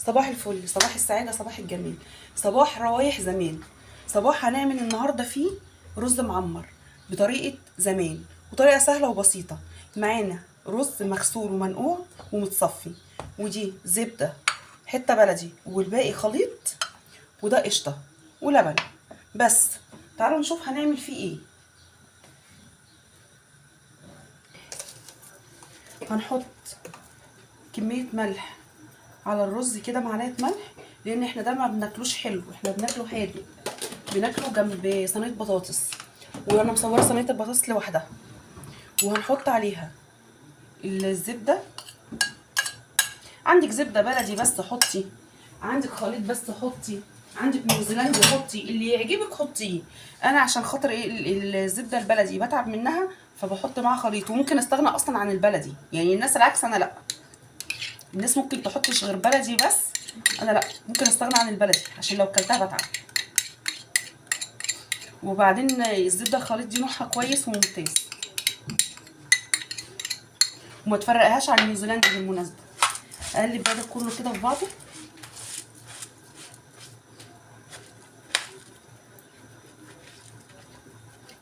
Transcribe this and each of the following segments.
صباح الفل، صباح السعادة، صباح الجمال، صباح روايح زمان. صباح هنعمل النهاردة فيه رز معمر بطريقة زمان وطريقة سهلة وبسيطة. معانا رز مغسول ومنقوع ومتصفي، ودي زبدة حتة بلدي والباقي خليط، وده قشطة ولبن بس. تعالوا نشوف هنعمل فيه ايه. هنحط كمية ملح على الرز كده، معلقه ملح، لان احنا ده ما بناكلوش حلو، احنا بناكله حادق، بناكله جنب صينيه بطاطس، وانا مصوره صينيه البطاطس لوحدها. وهنحط عليها الزبده. عندك زبده بلدي بس حطي، عندك خليط بس حطي، عندك نيوزيلندي حطي، اللي يعجبك حطيه. انا عشان خاطر ايه الزبده البلدي بتعب منها، فبحط معاها خليط. وممكن استغنى اصلا عن البلدي، يعني الناس العكس، انا لا. الناس ممكن تحطش غير بلدي بس، انا لا، ممكن استغنى عن البلدي عشان لو كلتها بتعب. وبعدين الزبده الخليط دي نوعها كويس وممتاز، وما تفرقهاش عن النيوزيلندي بالمناسبه. اقلب بقى ده كله كده في بعضه.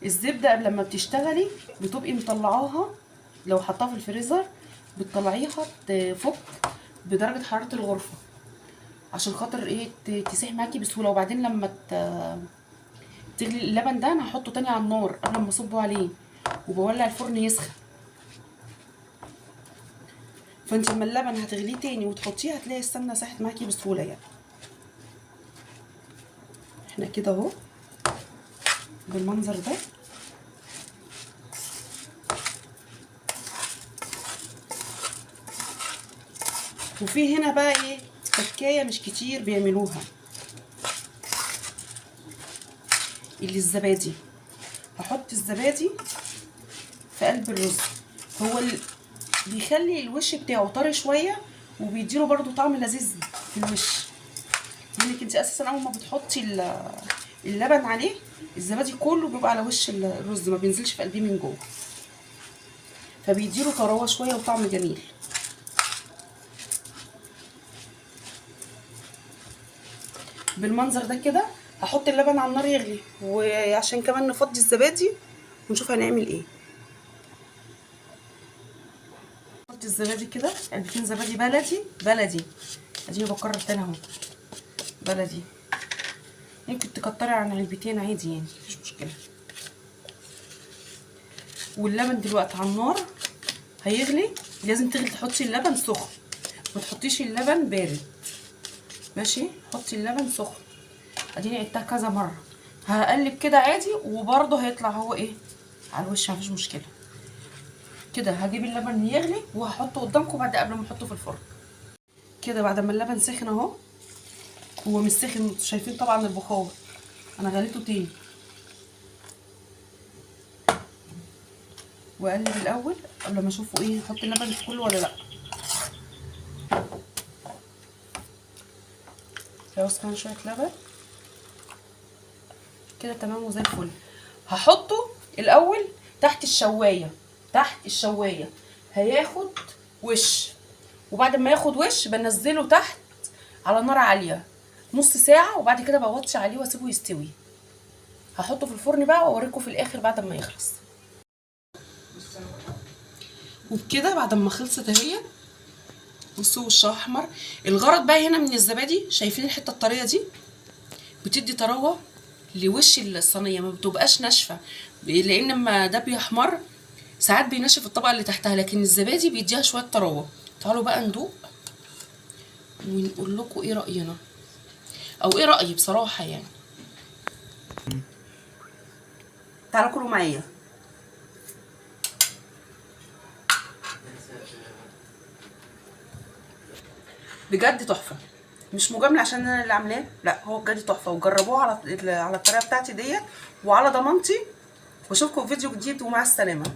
الزبده قبل ما بتشتغلي بتبقي مطلعاها، لو حطاها في الفريزر بتطلعيها تفك بدرجه حراره الغرفه، عشان خاطر ايه تسيح معاكي بسهوله. وبعدين لما تغلي اللبن ده، انا هحطه تاني على النار قبل ما اصبه عليه، وبولع الفرن يسخن. فانت لما اللبن هتغليه تاني وتحطيه، هتلاقي السمنه ساحت معاكي بسهوله يعني. احنا كده اهو بالمنظر ده. وفي هنا بقى ايه تكايه مش كتير بيعملوها، اللي الزبادي. هحط الزبادي في قلب الرز، هو بيخلي الوش بتاعه طري شويه، وبيديله برضو طعم لذيذ في الوش، لانك انت اساسا اول ما بتحطي اللبن عليه، الزبادي كله بيبقى على وش الرز، ما بينزلش في قلبيه من جوه، فبيديله طراوه شويه وطعم جميل. بالمنظر ده كده هحط اللبن على النار يغلي، وعشان كمان نفضي الزبادي ونشوف هنعمل ايه. نحط الزبادي كده، علبتين زبادي بلدي اديني بكرر تاني اهو، بلدي. ممكن تكتري عن علبتين عادي يعني، مفيش مشكله. واللبن دلوقتي على النار هيغلي، لازم تحطي اللبن سخن، ما تحطيش اللبن بارد، ماشي؟ حطي اللبن سخن. اديني عدتها كذا مره. هقلب كده عادي، وبرده هيطلع هو ايه على الوش، مفيش مشكله. كده هجيب اللبن يغلي وهحطه قدامكم بعد قبل ما احطه في الفرن. كده بعد ما اللبن سخن اهو، هو مش سخن، انتوا شايفين طبعا البخار، انا غليته تاني. واقلب الاول قبل ما اشوفه ايه، احط اللبن في كله ولا لا. عاوز كمان شويه لبن كده تمام وزي الفل. هحطه الاول تحت الشوايه، هياخد وش، وبعد ما ياخد وش بنزله تحت على نار عاليه نص ساعه، وبعد كده بوطي عليه واسيبه يستوي. هحطه في الفرن بقى واوريكم في الاخر بعد ما يخلص. وبكده بعد ما خلصت اهي، بصوا وشها احمر. الغرض بقى هنا من الزبادي، شايفين الحته الطريه دي بتدي طراوه لوش الصينيه، ما بتبقاش ناشفه، لان لما ده بيحمر ساعات بينشف الطبقه اللي تحتها، لكن الزبادي بيديها شويه طراوه. تعالوا بقى ندوق ونقول لكم ايه راينا، او ايه رايي بصراحه يعني. تعالوا كلوا معايا. بجد تحفه، مش مجامله عشان انا اللي عاملاه، لا هو بجد تحفه. وجربوه على الطريقه بتاعتي ديت وعلى ضمانتي. واشوفكم في فيديو جديد، ومع السلامه.